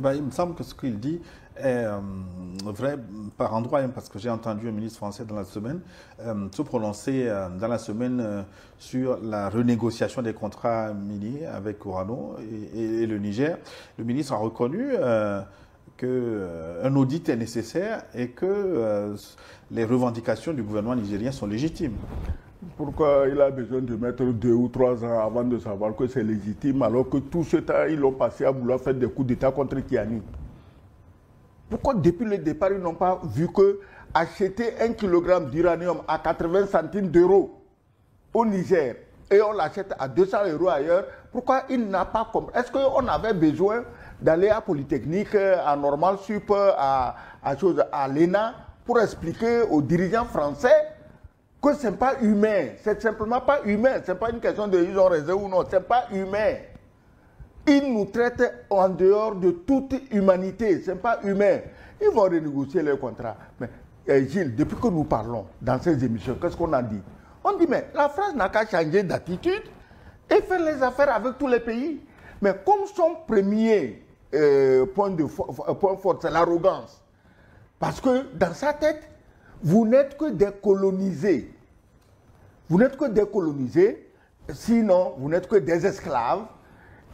Ben, il me semble que ce qu'il dit est vrai par endroit, hein, parce que j'ai entendu un ministre français dans la semaine se prononcer dans la semaine sur la renégociation des contrats miniers avec Orano et le Niger. Le ministre a reconnu qu'un audit est nécessaire et que les revendications du gouvernement nigérien sont légitimes. Pourquoi il a besoin de mettre 2 ou 3 ans avant de savoir que c'est légitime, alors que tout ce temps, ils l'ont passé à vouloir faire des coups d'État contre Kiani? Pourquoi depuis le départ, ils n'ont pas vu que acheter 1 kg d'uranium à 80 centimes d'euros au Niger et on l'achète à 200 € ailleurs? Pourquoi il n'a pas compris? Est-ce qu'on avait besoin d'aller à Polytechnique, à Normal Sup, à l'ENA pour expliquer aux dirigeants français que ce n'est pas humain? C'est simplement pas humain. Ce n'est pas une question de ils ont raison ou non. Ce n'est pas humain. Ils nous traitent en dehors de toute humanité. Ce n'est pas humain. Ils vont renégocier les contrats. Mais Gilles, depuis que nous parlons dans ces émissions, qu'est-ce qu'on a dit? On dit, mais la France n'a qu'à changer d'attitude et faire les affaires avec tous les pays. Mais comme son premier point fort, c'est l'arrogance. Parce que dans sa tête, vous n'êtes que des colonisés. Vous n'êtes que des colonisés, sinon vous n'êtes que des esclaves.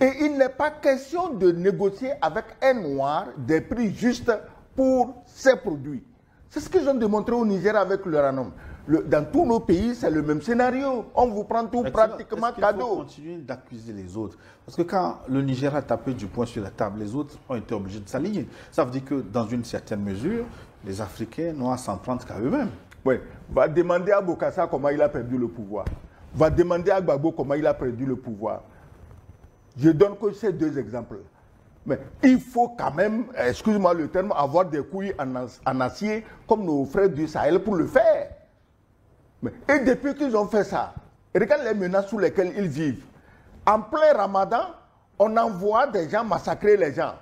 Et il n'est pas question de négocier avec un noir des prix justes pour ses produits. C'est ce qu'ils ont démontré au Niger avec l'uranium. Dans tous nos pays, c'est le même scénario. On vous prend tout pratiquement cadeau. Il faut continuer d'accuser les autres. Parce que quand le Niger a tapé du poing sur la table, les autres ont été obligés de s'aligner. Ça veut dire que dans une certaine mesure, les Africains n'ont à s'en prendre qu'à eux-mêmes. Oui. Va demander à Bokassa comment il a perdu le pouvoir. Va demander à Gbagbo comment il a perdu le pouvoir. Je donne que ces 2 exemples. Mais il faut quand même, excuse-moi le terme, avoir des couilles en acier comme nos frères du Sahel pour le faire. Et depuis qu'ils ont fait ça, regarde les menaces sous lesquelles ils vivent. En plein Ramadan, on envoie des gens massacrer les gens.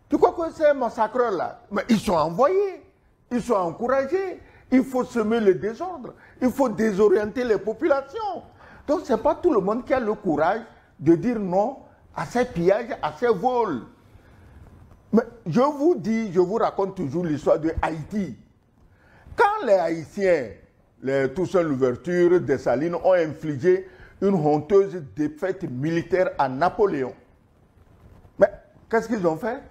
Tu crois que ces massacreurs-là, mais ils sont envoyés, ils sont encouragés. Il faut semer le désordre, il faut désorienter les populations. Donc ce n'est pas tout le monde qui a le courage de dire non à ces pillages, à ces vols. Mais je vous dis, je vous raconte toujours l'histoire de Haïti. Quand les Haïtiens, les Toussaint Louverture, Dessalines, ont infligé une honteuse défaite militaire à Napoléon, mais qu'est-ce qu'ils ont fait?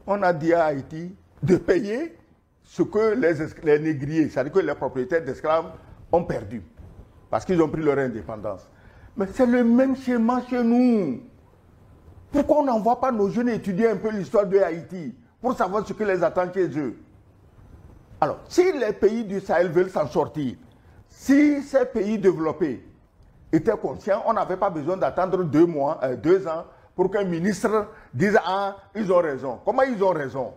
On a dit à Haïti de payer ce que les négriers, c'est-à-dire que les propriétaires d'esclaves, ont perdu. Parce qu'ils ont pris leur indépendance. Mais c'est le même schéma chez nous. Pourquoi on n'envoie pas nos jeunes étudier un peu l'histoire de Haïti pour savoir ce que les attend chez eux? Alors, si les pays du Sahel veulent s'en sortir, si ces pays développés étaient conscients, on n'avait pas besoin d'attendre 2 ans pour qu'un ministre dise « Ah, ils ont raison ». Comment ils ont raison?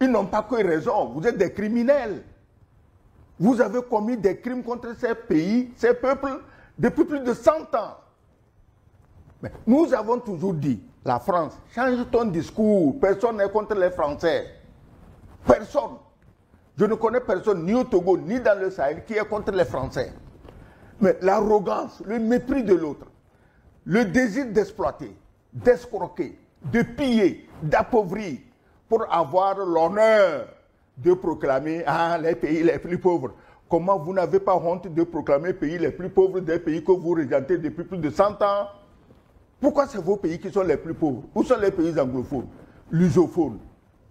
Ils n'ont pas que raison. Vous êtes des criminels. Vous avez commis des crimes contre ces pays, ces peuples, depuis plus de 100 ans. Mais nous avons toujours dit, la France, change ton discours. Personne n'est contre les Français. Personne. Je ne connais personne, ni au Togo, ni dans le Sahel, qui est contre les Français. Mais l'arrogance, le mépris de l'autre, le désir d'exploiter, d'escroquer, de piller, d'appauvrir, pour avoir l'honneur de proclamer les pays les plus pauvres. Comment vous n'avez pas honte de proclamer les pays les plus pauvres des pays que vous régentez depuis plus de 100 ans? Pourquoi c'est vos pays qui sont les plus pauvres? Où sont les pays anglophones, lusophones?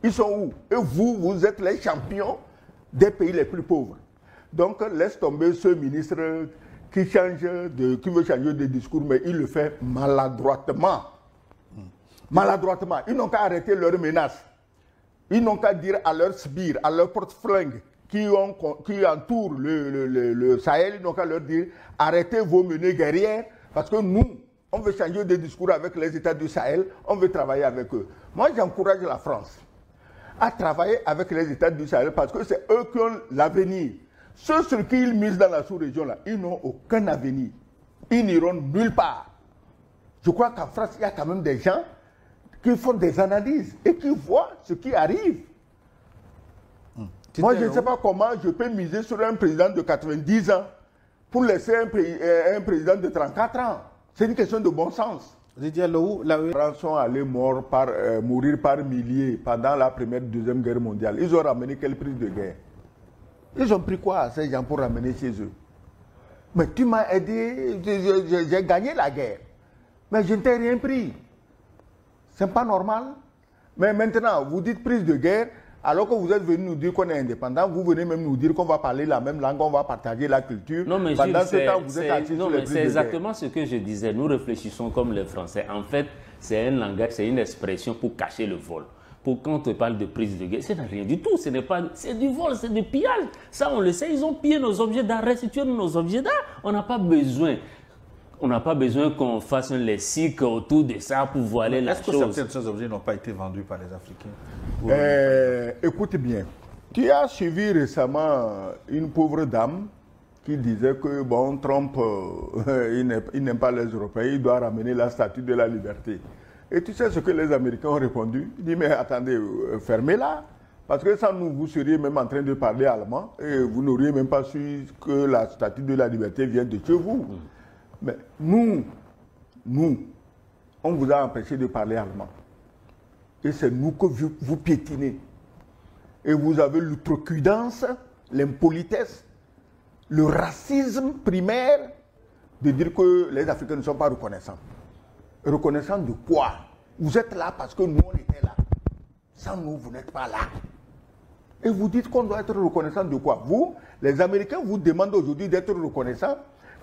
Ils sont où? Et vous, vous êtes les champions des pays les plus pauvres. Donc, laisse tomber ce ministre qui veut changer de discours, mais il le fait maladroitement. Maladroitement. Ils n'ont qu'à arrêter leurs menaces. Ils n'ont qu'à dire à leurs sbires, à leurs porte-flingues qui entourent le Sahel, ils n'ont qu'à leur dire arrêtez vos menées guerrières parce que nous, on veut changer de discours avec les États du Sahel, on veut travailler avec eux. Moi, j'encourage la France à travailler avec les États du Sahel parce que c'est eux qui ont l'avenir. Ceux sur qui ils misent dans la sous-région, là, ils n'ont aucun avenir. Ils n'iront nulle part. Je crois qu'en France, il y a quand même des gens qui font des analyses et qui voient ce qui arrive. Moi, je ne sais pas comment je peux miser sur un président de 90 ans pour laisser un président de 34 ans. C'est une question de bon sens. Didier Lou, là, Les gens sont allés mourir par milliers pendant la première et deuxième guerre mondiale. Ils ont ramené quelle prise de guerre? Ils ont pris quoi à ces gens pour ramener chez eux? Mais tu m'as aidé, j'ai gagné la guerre. Mais je ne t'ai rien pris. C'est pas normal. Mais maintenant, vous dites prise de guerre, alors que vous êtes venu nous dire qu'on est indépendant, vous venez même nous dire qu'on va parler la même langue, on va partager la culture. Non, mais pendant Gilles, ce temps, vous êtes assis sur les prises de c'est guerre. exactement ce que je disais. Nous réfléchissons comme les Français. En fait, c'est un langage, c'est une expression pour cacher le vol. Pour quand on parle de prise de guerre, ce n'est rien du tout. Ce n'est pas, c'est du vol, c'est du pillage. Ça, on le sait. Ils ont pillé nos objets d'art, restitué nos objets d'art. On n'a pas besoin. On n'a pas besoin qu'on fasse un lexique autour de ça pour voiler la chose. Est-ce que certains de ces objets n'ont pas été vendus par les Africains? Écoute bien. Tu as suivi récemment une pauvre dame qui disait que bon, Trump, il n'aime pas les Européens, il doit ramener la statue de la liberté. Et tu sais ce que les Américains ont répondu? Ils disent, mais attendez, fermez-la. Parce que sans nous, vous seriez même en train de parler allemand et vous n'auriez même pas su que la statue de la liberté vient de chez vous. Mais nous, on vous a empêché de parler allemand. Et c'est nous que vous piétinez. Et vous avez l'outrecuidance, l'impolitesse, le racisme primaire de dire que les Africains ne sont pas reconnaissants. Reconnaissant de quoi? Vous êtes là parce que nous, on était là. Sans nous, vous n'êtes pas là. Et vous dites qu'on doit être reconnaissant de quoi? Vous, les Américains, vous demandent aujourd'hui d'être reconnaissants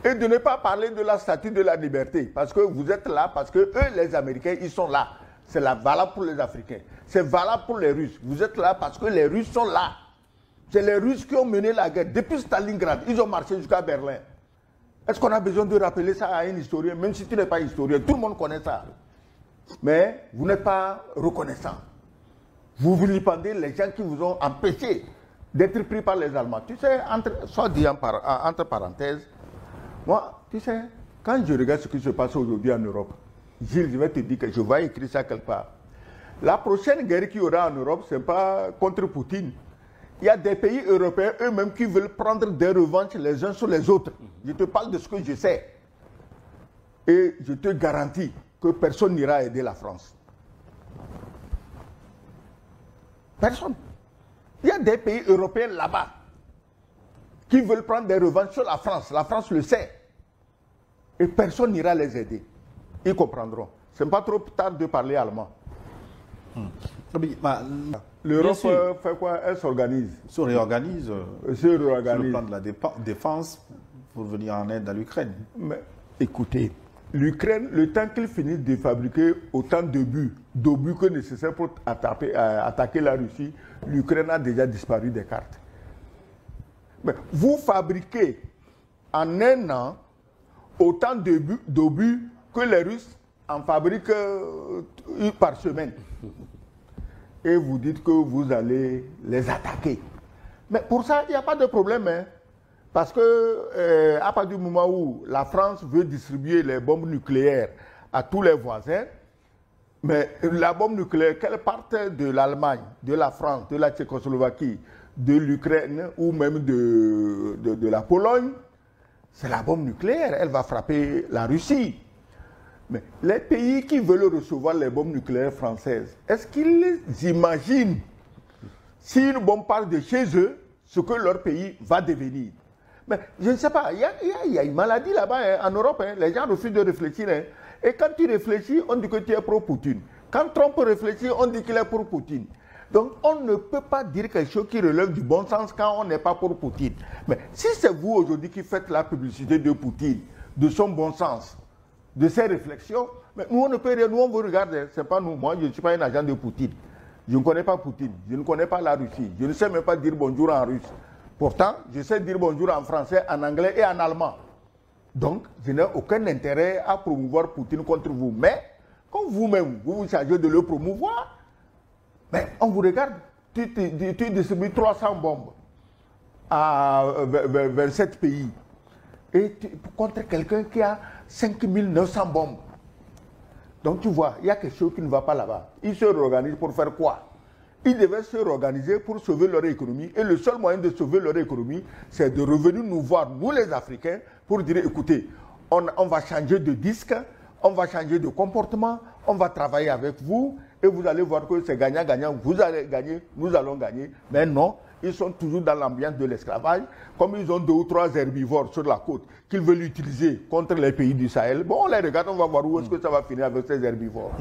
et de ne pas parler de la statue de la liberté. Parce que vous êtes là, parce que eux, les Américains, ils sont là. C'est valable pour les Africains. C'est valable pour les Russes. Vous êtes là parce que les Russes sont là. C'est les Russes qui ont mené la guerre. Depuis Stalingrad, ils ont marché jusqu'à Berlin. Est-ce qu'on a besoin de rappeler ça à un historien? Même si tu n'es pas historien, tout le monde connaît ça. Mais vous n'êtes pas reconnaissant. Vous vilipendez les gens qui vous ont empêché d'être pris par les Allemands. Tu sais, soit dit entre parenthèses, moi, tu sais, quand je regarde ce qui se passe aujourd'hui en Europe, Gilles, je vais te dire que je vais écrire ça quelque part. La prochaine guerre qu'il y aura en Europe, ce n'est pas contre Poutine. Il y a des pays européens eux-mêmes qui veulent prendre des revanches les uns sur les autres. Je te parle de ce que je sais. Et je te garantis que personne n'ira aider la France. Personne. Il y a des pays européens là-bas qui veulent prendre des revanches sur la France. La France le sait. Et personne n'ira les aider. Ils comprendront. Ce n'est pas trop tard de parler allemand. L'Europe fait quoi? Elle s'organise. Se réorganise. Sur le plan de la défense pour venir en aide à l'Ukraine. Mais écoutez, l'Ukraine, le temps qu'ils finissent de fabriquer autant d'obus que nécessaire pour attaquer la Russie, l'Ukraine a déjà disparu des cartes. Mais vous fabriquez en un an autant d'obus que les Russes en fabriquent par semaine. Et vous dites que vous allez les attaquer. Mais pour ça, il n'y a pas de problème. Hein. Parce que à partir du moment où la France veut distribuer les bombes nucléaires à tous les voisins, mais la bombe nucléaire, qu'elle parte de l'Allemagne, de la France, de la Tchécoslovaquie, de l'Ukraine ou même de la Pologne, c'est la bombe nucléaire. Elle va frapper la Russie. Mais les pays qui veulent recevoir les bombes nucléaires françaises, est-ce qu'ils imaginent, si une bombe part de chez eux, ce que leur pays va devenir? Mais je ne sais pas, il y a une maladie là-bas hein, en Europe. Hein, les gens refusent de réfléchir. Hein. Et quand tu réfléchis, on dit que tu es pro-Poutine. Quand Trump réfléchit, on dit qu'il est pour Poutine. Donc on ne peut pas dire quelque chose qui relève du bon sens quand on n'est pas pour Poutine. Mais si c'est vous aujourd'hui qui faites la publicité de Poutine, de son bon sens, de ses réflexions, mais nous on ne peut rien, nous on vous regarde, c'est pas nous. Moi je ne suis pas un agent de Poutine. Je ne connais pas Poutine, je ne connais pas la Russie, je ne sais même pas dire bonjour en russe. Pourtant, je sais dire bonjour en français, en anglais et en allemand. Donc, je n'ai aucun intérêt à promouvoir Poutine contre vous. Mais, quand vous-même, vous vous chargez de le promouvoir, mais on vous regarde, tu distribues 300 bombes à 27 pays. Et contre quelqu'un qui a 5900 bombes. Donc tu vois, il y a quelque chose qui ne va pas là-bas. Ils se réorganisent pour faire quoi? Ils devaient se réorganiser pour sauver leur économie. Et le seul moyen de sauver leur économie, c'est de revenir nous voir, nous les Africains, pour dire, écoutez, on va changer de disque, on va changer de comportement, on va travailler avec vous, et vous allez voir que c'est gagnant-gagnant, vous allez gagner, nous allons gagner. Mais non, ils sont toujours dans l'ambiance de l'esclavage. Comme ils ont 2 ou 3 herbivores sur la côte qu'ils veulent utiliser contre les pays du Sahel, bon, on les regarde, on va voir où est-ce que ça va finir avec ces herbivores.